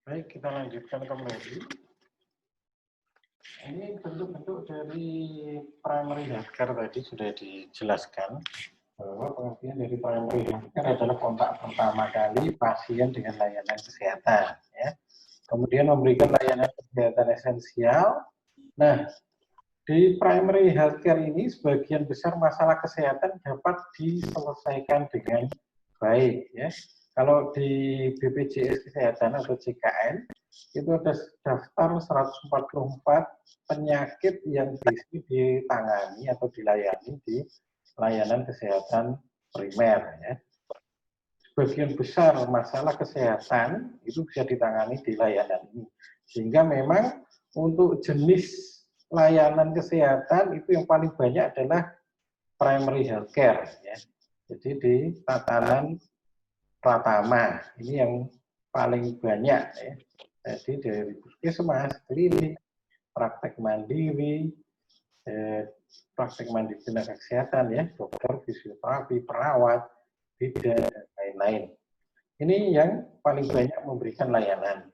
Baik, kita lanjutkan kembali. Ini bentuk-bentuk dari primary healthcare tadi sudah dijelaskan bahwa pengertian dari primary healthcare adalah kontak pertama kali pasien dengan layanan kesehatan, ya. Kemudian memberikan layanan kesehatan esensial. Nah, di primary healthcare ini sebagian besar masalah kesehatan dapat diselesaikan dengan baik, ya. Kalau di BPJS Kesehatan atau JKN itu ada daftar 144 penyakit yang bisa ditangani atau dilayani di layanan kesehatan primer, ya. Sebagian besar masalah kesehatan itu bisa ditangani di layanan ini. Sehingga memang untuk jenis layanan kesehatan itu yang paling banyak adalah primary healthcare, ya. Jadi di tatanan Pratama ini yang paling banyak, ya. Jadi dari puskesmas, klinik, praktek mandiri tenaga kesehatan, ya, dokter, fisioterapi, perawat, bidan, dan lain-lain. Ini yang paling banyak memberikan layanan.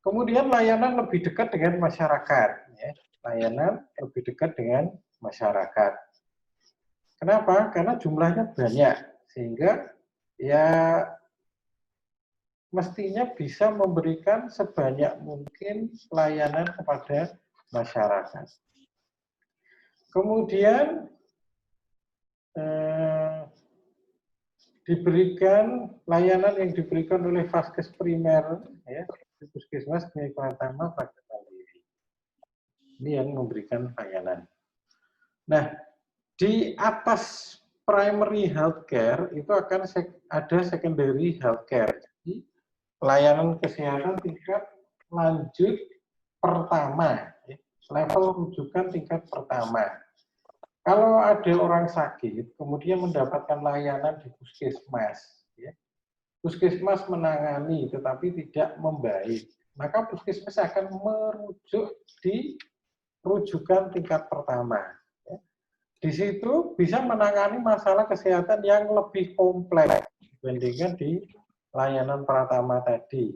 Kemudian layanan lebih dekat dengan masyarakat, ya. Layanan lebih dekat dengan masyarakat. Kenapa? Karena jumlahnya banyak, sehingga ya mestinya bisa memberikan sebanyak mungkin layanan kepada masyarakat. Kemudian diberikan layanan yang diberikan oleh vaskes primer, ya, puskesmas, klinik pertama, praktek mandiri. Ini yang memberikan layanan. Nah, di atas primary healthcare itu akan ada secondary healthcare. Jadi, layanan kesehatan tingkat lanjut pertama, ya, level rujukan tingkat pertama. Kalau ada orang sakit, kemudian mendapatkan layanan di puskesmas, ya, puskesmas menangani tetapi tidak membaik, maka puskesmas akan merujuk di rujukan tingkat pertama. Ya. Di situ bisa menangani masalah kesehatan yang lebih kompleks dibandingkan di layanan pertama tadi.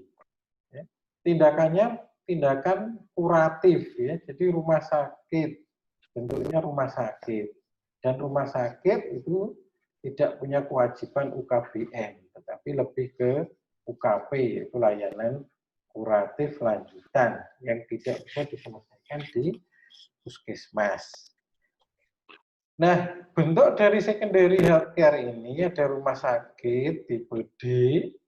Ya. Tindakannya tindakan kuratif, ya, jadi rumah sakit. Bentuknya rumah sakit, dan rumah sakit itu tidak punya kewajiban UKBM, tetapi lebih ke UKP, yaitu layanan kuratif lanjutan yang tidak bisa diselesaikan di puskesmas. Nah, bentuk dari secondary healthcare ini ada rumah sakit tipe D,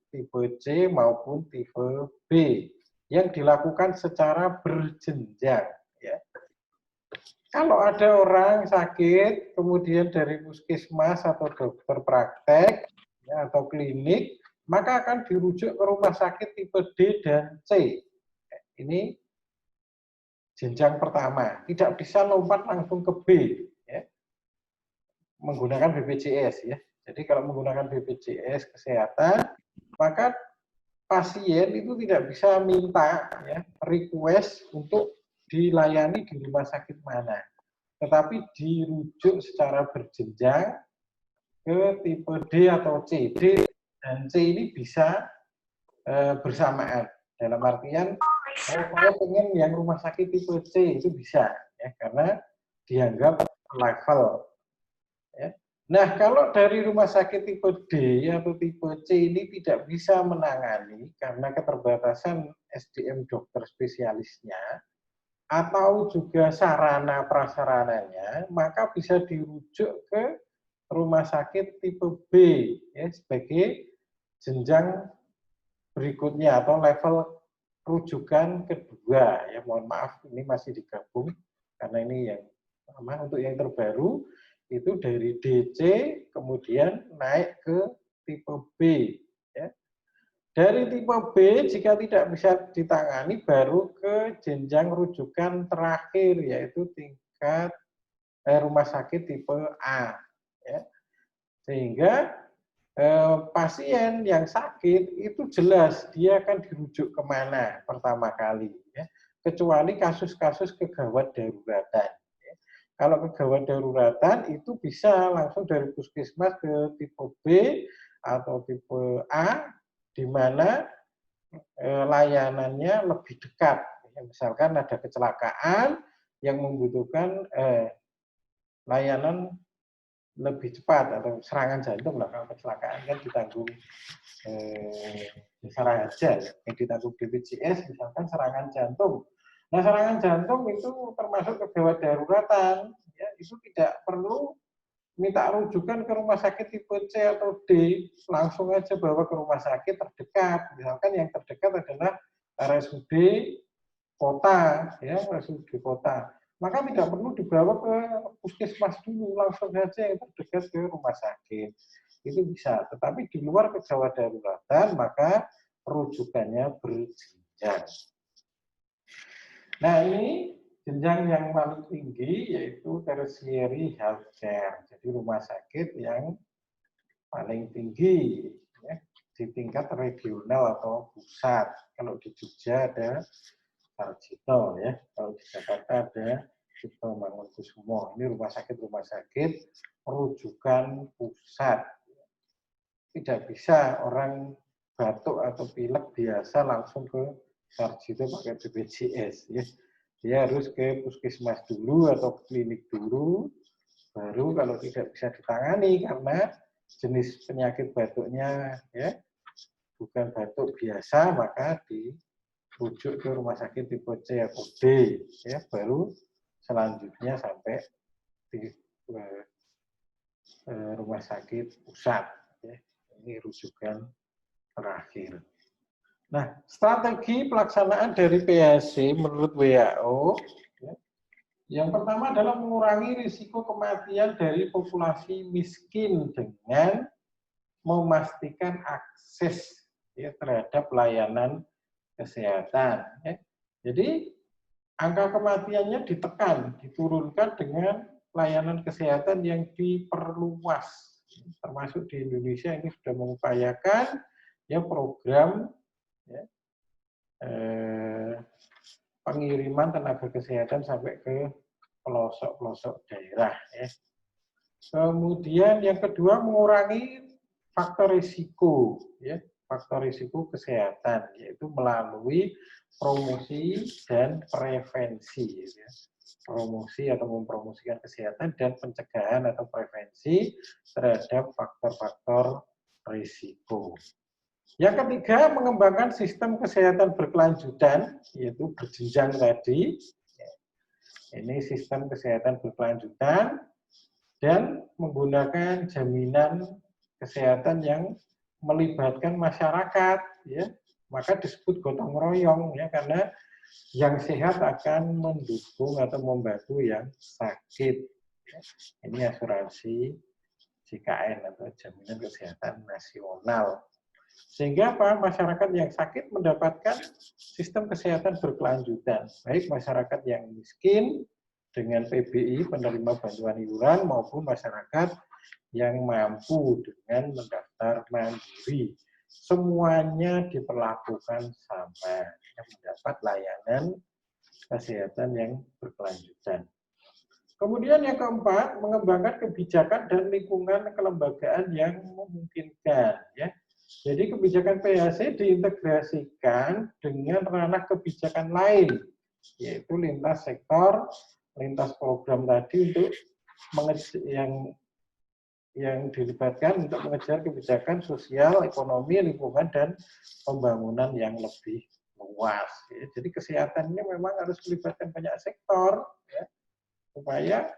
tipe C maupun tipe B yang dilakukan secara berjenjang, ya. Kalau ada orang sakit, kemudian dari puskesmas atau dokter praktek, ya, atau klinik, maka akan dirujuk ke rumah sakit tipe D dan C. Ini jenjang pertama, tidak bisa lompat langsung ke B, ya, menggunakan BPJS, ya. Jadi kalau menggunakan BPJS kesehatan, maka pasien itu tidak bisa minta, ya, request untuk dilayani di rumah sakit mana, tetapi dirujuk secara berjenjang ke tipe D atau C. D dan C ini bisa bersamaan. Dalam artian, saya pengen yang rumah sakit tipe C itu bisa, ya, karena dianggap level. Ya. Nah, kalau dari rumah sakit tipe D atau tipe C ini tidak bisa menangani karena keterbatasan SDM dokter spesialisnya, atau juga sarana prasarananya, maka bisa dirujuk ke rumah sakit tipe B, ya, sebagai jenjang berikutnya atau level rujukan kedua, ya. Mohon maaf ini masih digabung karena ini yang untuk yang terbaru itu dari DC kemudian naik ke tipe B, ya. Dari tipe B, jika tidak bisa ditangani, baru ke jenjang rujukan terakhir, yaitu tingkat rumah sakit tipe A. Ya. Sehingga pasien yang sakit itu jelas dia akan dirujuk kemana pertama kali. Ya. Kecuali kasus-kasus kegawat daruratan. Ya. Kalau kegawat daruratan itu bisa langsung dari puskesmas ke tipe B atau tipe A, di mana layanannya lebih dekat. Misalkan ada kecelakaan yang membutuhkan layanan lebih cepat atau serangan jantung lah, kalau kecelakaan kan ditanggung Jasara Harja, yang ditanggung BPJS misalkan serangan jantung. Nah, serangan jantung itu termasuk kegawat daruratan, ya, itu tidak perlu minta rujukan ke rumah sakit tipe C atau D, langsung aja bawa ke rumah sakit terdekat. Misalkan yang terdekat adalah RSUD kota, ya, RSUD kota. Maka tidak perlu dibawa ke puskesmas dulu, langsung saja yang terdekat ke rumah sakit. Itu bisa, tetapi di luar kegawat daruratan, maka rujukannya berjenjang. Nah, ini jenjang yang paling tinggi yaitu tertiary healthcare, jadi rumah sakit yang paling tinggi ya, di tingkat regional atau pusat. Kalau di Jogja ada Sarjito, ya, kalau di Jakarta ada Cipto Mangunkusumo. Ini rumah sakit rujukan pusat. Tidak bisa orang batuk atau pilek biasa langsung ke Sarjito pakai BPJS, ya. Dia harus ke puskesmas dulu atau klinik dulu, baru kalau tidak bisa ditangani karena jenis penyakit batuknya ya bukan batuk biasa, maka dirujuk ke rumah sakit tipe C atau D, ya, baru selanjutnya sampai di rumah sakit pusat. Ya. Ini rujukan terakhir. Nah, strategi pelaksanaan dari PHC menurut WHO, ya, yang pertama adalah mengurangi risiko kematian dari populasi miskin dengan memastikan akses ya, terhadap layanan kesehatan. Ya. Jadi, angka kematiannya ditekan, diturunkan dengan layanan kesehatan yang diperluas. Termasuk di Indonesia ini sudah mengupayakan ya program ya, pengiriman tenaga kesehatan sampai ke pelosok-pelosok daerah. Ya. Kemudian yang kedua mengurangi faktor risiko, ya, faktor risiko kesehatan, yaitu melalui promosi dan prevensi. Ya. Promosi atau mempromosikan kesehatan dan pencegahan atau prevensi terhadap faktor-faktor risiko. Yang ketiga, mengembangkan sistem kesehatan berkelanjutan, yaitu berjenjang tadi. Ini sistem kesehatan berkelanjutan dan menggunakan jaminan kesehatan yang melibatkan masyarakat, ya. Maka disebut gotong royong, ya, karena yang sehat akan mendukung atau membantu yang sakit. Ini asuransi JKN atau Jaminan Kesehatan Nasional. Sehingga apa? Masyarakat yang sakit mendapatkan sistem kesehatan berkelanjutan. Baik masyarakat yang miskin dengan PBI, penerima bantuan iuran, maupun masyarakat yang mampu dengan mendaftar mandiri. Semuanya diperlakukan sama, yang mendapat layanan kesehatan yang berkelanjutan. Kemudian yang keempat, mengembangkan kebijakan dan lingkungan kelembagaan yang memungkinkan. Ya. Jadi kebijakan PHC diintegrasikan dengan ranah kebijakan lain, yaitu lintas sektor, lintas program tadi untuk yang dilibatkan untuk mengejar kebijakan sosial, ekonomi, lingkungan, dan pembangunan yang lebih luas. Ya. Jadi kesehatan ini memang harus melibatkan banyak sektor, ya, supaya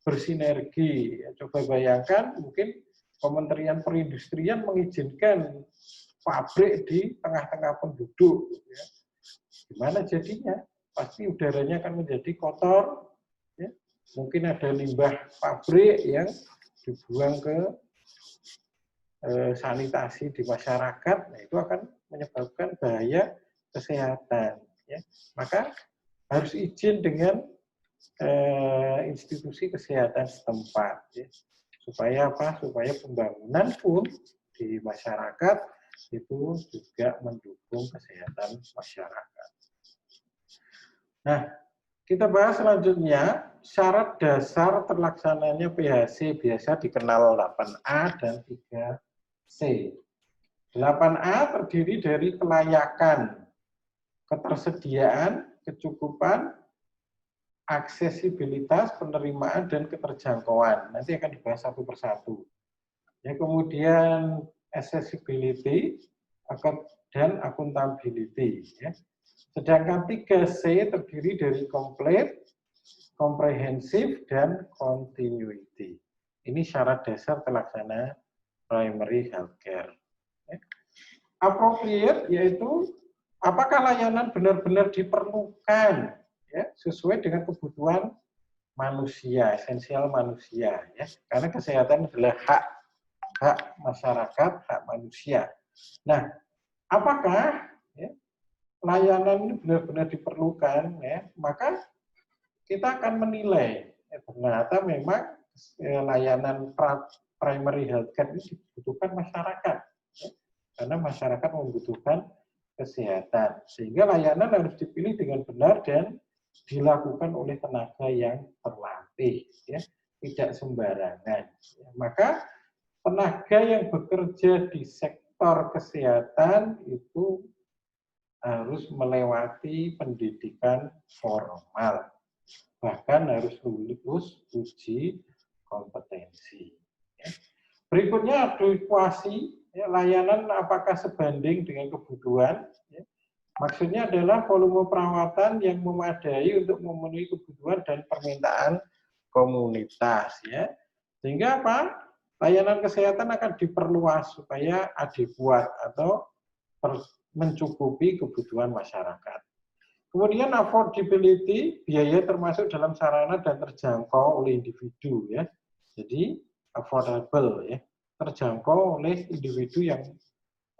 bersinergi. Ya. Coba bayangkan, mungkin Kementerian Perindustrian mengizinkan pabrik di tengah-tengah penduduk. Ya. Gimana jadinya? Pasti udaranya akan menjadi kotor. Ya. Mungkin ada limbah pabrik yang dibuang ke sanitasi di masyarakat, nah itu akan menyebabkan bahaya kesehatan. Ya. Maka harus izin dengan institusi kesehatan setempat. Ya. Supaya apa? Supaya pembangunan pun di masyarakat itu juga mendukung kesehatan masyarakat. Nah, kita bahas selanjutnya, syarat dasar terlaksananya PHC biasa dikenal 8A dan 3C. 8A terdiri dari kelayakan, ketersediaan, kecukupan, aksesibilitas, penerimaan, dan keterjangkauan. Nanti akan dibahas satu persatu. Ya, kemudian accessibility dan accountability. Ya. Sedangkan 3C terdiri dari complete, komprehensif, dan continuity. Ini syarat dasar terlaksana primary healthcare. Ya. Appropriate yaitu apakah layanan benar-benar diperlukan ya, sesuai dengan kebutuhan manusia, esensial manusia. Ya. Karena kesehatan adalah hak masyarakat, hak manusia. Nah, apakah ya, layanan ini benar-benar diperlukan? Ya, maka kita akan menilai ternyata memang layanan primary healthcare ini dibutuhkan masyarakat. Ya, karena masyarakat membutuhkan kesehatan. Sehingga layanan harus dipilih dengan benar dan dilakukan oleh tenaga yang terlatih. Ya, tidak sembarangan. Ya, maka tenaga yang bekerja di sektor kesehatan itu harus melewati pendidikan formal, bahkan harus lulus uji kompetensi. Berikutnya adekuasi, ya, layanan apakah sebanding dengan kebutuhan. Ya. Maksudnya adalah volume perawatan yang memadai untuk memenuhi kebutuhan dan permintaan komunitas. Ya. Sehingga apa? Layanan kesehatan akan diperluas supaya adekuat atau mencukupi kebutuhan masyarakat. Kemudian affordability, biaya termasuk dalam sarana dan terjangkau oleh individu ya. Jadi affordable ya, terjangkau oleh individu yang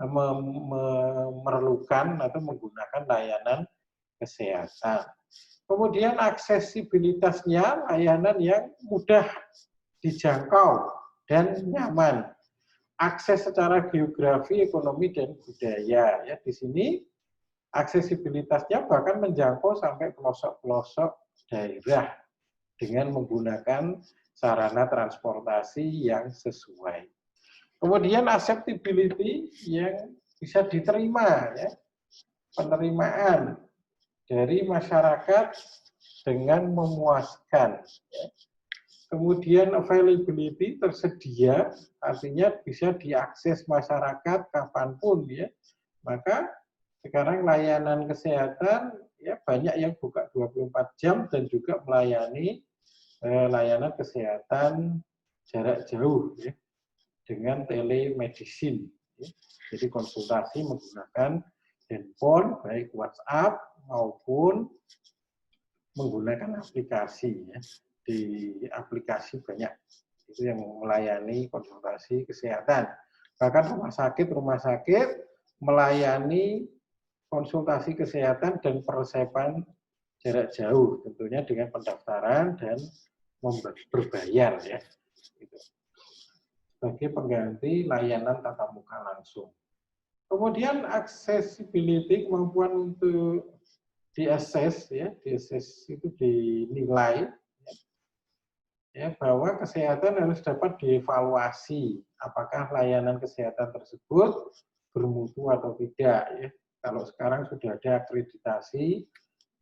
memerlukan atau menggunakan layanan kesehatan. Kemudian aksesibilitasnya layanan yang mudah dijangkau dan nyaman. Akses secara geografi, ekonomi, dan budaya. Ya, di sini aksesibilitasnya bahkan menjangkau sampai pelosok-pelosok daerah dengan menggunakan sarana transportasi yang sesuai. Kemudian acceptability yang bisa diterima, ya, penerimaan dari masyarakat dengan memuaskan. Ya. Kemudian availability, tersedia, artinya bisa diakses masyarakat kapanpun. Ya. Maka sekarang layanan kesehatan ya banyak yang buka 24 jam dan juga melayani layanan kesehatan jarak jauh ya, dengan telemedicine. Ya. Jadi konsultasi menggunakan handphone, baik WhatsApp maupun menggunakan aplikasi. Ya. Di aplikasi banyak itu yang melayani konsultasi kesehatan. Bahkan rumah sakit melayani konsultasi kesehatan dan persepan jarak jauh, tentunya dengan pendaftaran dan berbayar ya. Gitu. Sebagai pengganti layanan tatap muka langsung. Kemudian accessibility, kemampuan untuk diakses ya, diakses itu dinilai ya, bahwa kesehatan harus dapat dievaluasi apakah layanan kesehatan tersebut bermutu atau tidak ya. Kalau sekarang sudah ada akreditasi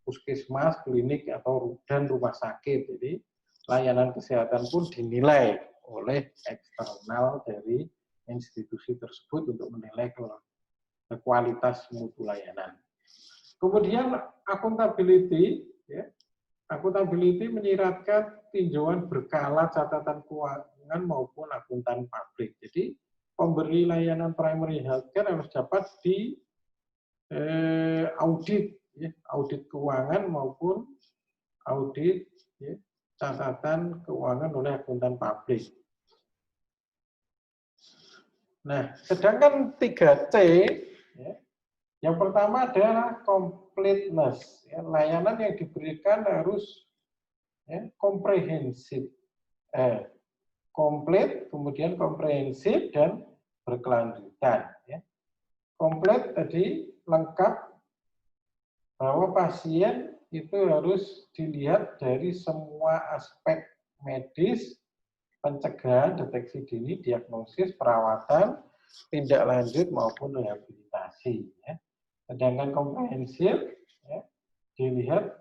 puskesmas, klinik atau dan rumah sakit, jadi layanan kesehatan pun dinilai oleh eksternal dari institusi tersebut untuk menilai kualitas mutu layanan. Kemudian accountability ya. Accountability menyiratkan tinjauan berkala catatan keuangan maupun akuntan publik. Jadi pemberi layanan primary healthcare harus dapat di audit, ya, audit keuangan maupun audit ya, catatan keuangan oleh akuntan publik. Nah, sedangkan 3C, ya, yang pertama adalah completeness. Ya, layanan yang diberikan harus ya, komprehensif, komplit, kemudian komprehensif dan berkelanjutan. Ya. Komplit tadi lengkap bahwa pasien itu harus dilihat dari semua aspek medis, pencegahan, deteksi dini, diagnosis, perawatan, tindak lanjut maupun rehabilitasi. Ya. Sedangkan komprehensif ya, dilihat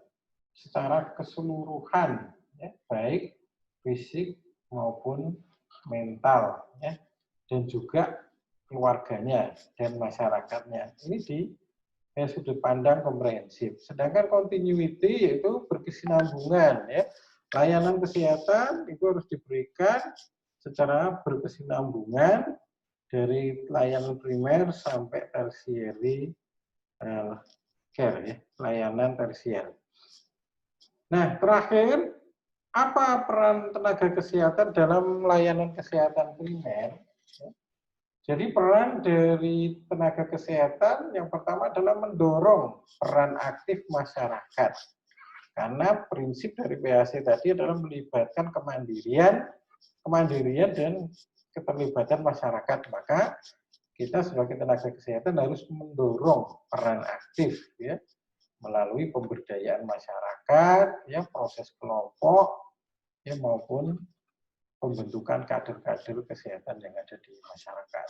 secara keseluruhan, ya, baik fisik maupun mental, ya, dan juga keluarganya dan masyarakatnya. Ini di sudut pandang komprehensif. Sedangkan continuity yaitu berkesinambungan, ya. Layanan kesehatan itu harus diberikan secara berkesinambungan dari layanan primer sampai tersieri care, ya, layanan tersier. Nah, terakhir, apa peran tenaga kesehatan dalam layanan kesehatan primer? Jadi peran dari tenaga kesehatan yang pertama adalah mendorong peran aktif masyarakat. Karena prinsip dari PHC tadi adalah melibatkan kemandirian dan keterlibatan masyarakat. Maka kita sebagai tenaga kesehatan harus mendorong peran aktif, ya, melalui pemberdayaan masyarakat, ya, proses kelompok, ya, maupun pembentukan kader-kader kesehatan yang ada di masyarakat.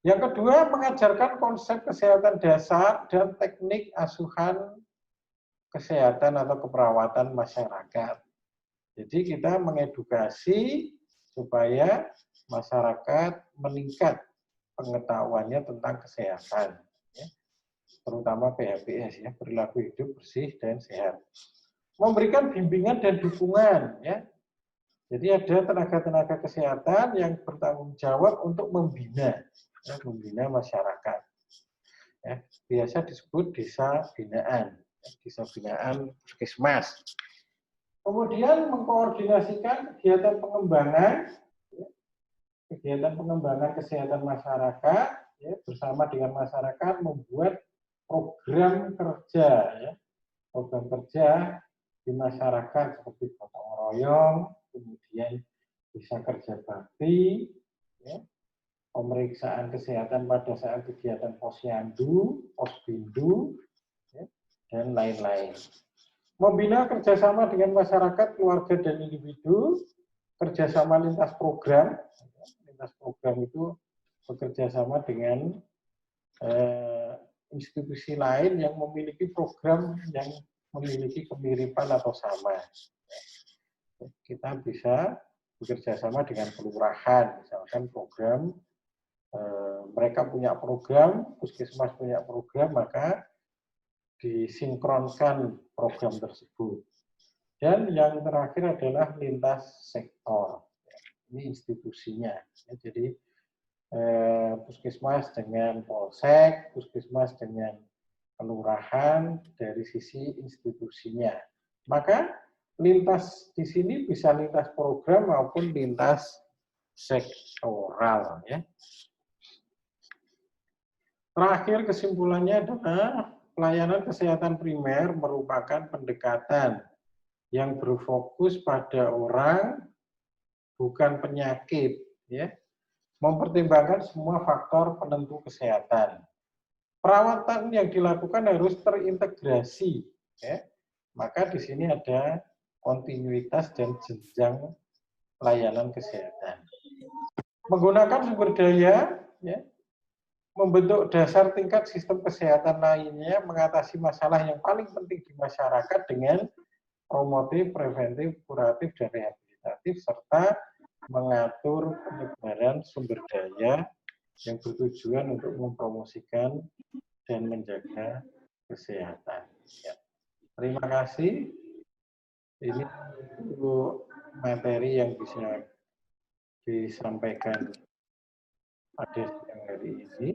Yang kedua, mengajarkan konsep kesehatan dasar dan teknik asuhan kesehatan atau keperawatan masyarakat. Jadi kita mengedukasi supaya masyarakat meningkat pengetahuannya tentang kesehatan, ya, terutama PHBS, ya, perilaku hidup bersih dan sehat. Memberikan bimbingan dan dukungan, ya. Jadi ada tenaga-tenaga kesehatan yang bertanggung jawab untuk membina, ya, membina masyarakat. Ya, biasa disebut desa binaan, ya, desa binaan puskesmas. Kemudian mengkoordinasikan kegiatan pengembangan, ya, kegiatan pengembangan kesehatan masyarakat, ya, bersama dengan masyarakat membuat program kerja, ya, program kerja di masyarakat seperti gotong royong, kemudian bisa kerja bakti, ya, pemeriksaan kesehatan pada saat kegiatan posyandu, posbindu, ya, dan lain-lain. Membina kerjasama dengan masyarakat, keluarga, dan individu, kerjasama lintas program. Lintas program itu bekerja sama dengan institusi lain yang memiliki program yang memiliki kemiripan atau sama. Kita bisa bekerja sama dengan kelurahan, misalkan program, mereka punya program, puskesmas punya program, maka disinkronkan program tersebut. Dan yang terakhir adalah lintas sektor, ini institusinya. Jadi puskesmas dengan polsek, puskesmas dengan kelurahan dari sisi institusinya. Maka lintas di sini bisa lintas program maupun lintas sektoral, ya. Terakhir kesimpulannya adalah pelayanan kesehatan primer merupakan pendekatan yang berfokus pada orang, bukan penyakit, ya. Mempertimbangkan semua faktor penentu kesehatan. Perawatan yang dilakukan harus terintegrasi, ya. Maka di sini ada kontinuitas dan jenjang pelayanan kesehatan. Menggunakan sumber daya, ya, membentuk dasar tingkat sistem kesehatan lainnya, mengatasi masalah yang paling penting di masyarakat dengan promotif, preventif, kuratif, dan rehabilitatif, serta mengatur penyebaran sumber daya yang bertujuan untuk mempromosikan dan menjaga kesehatan. Ya. Terima kasih. Ini untuk materi yang bisa disampaikan pada siang hari ini.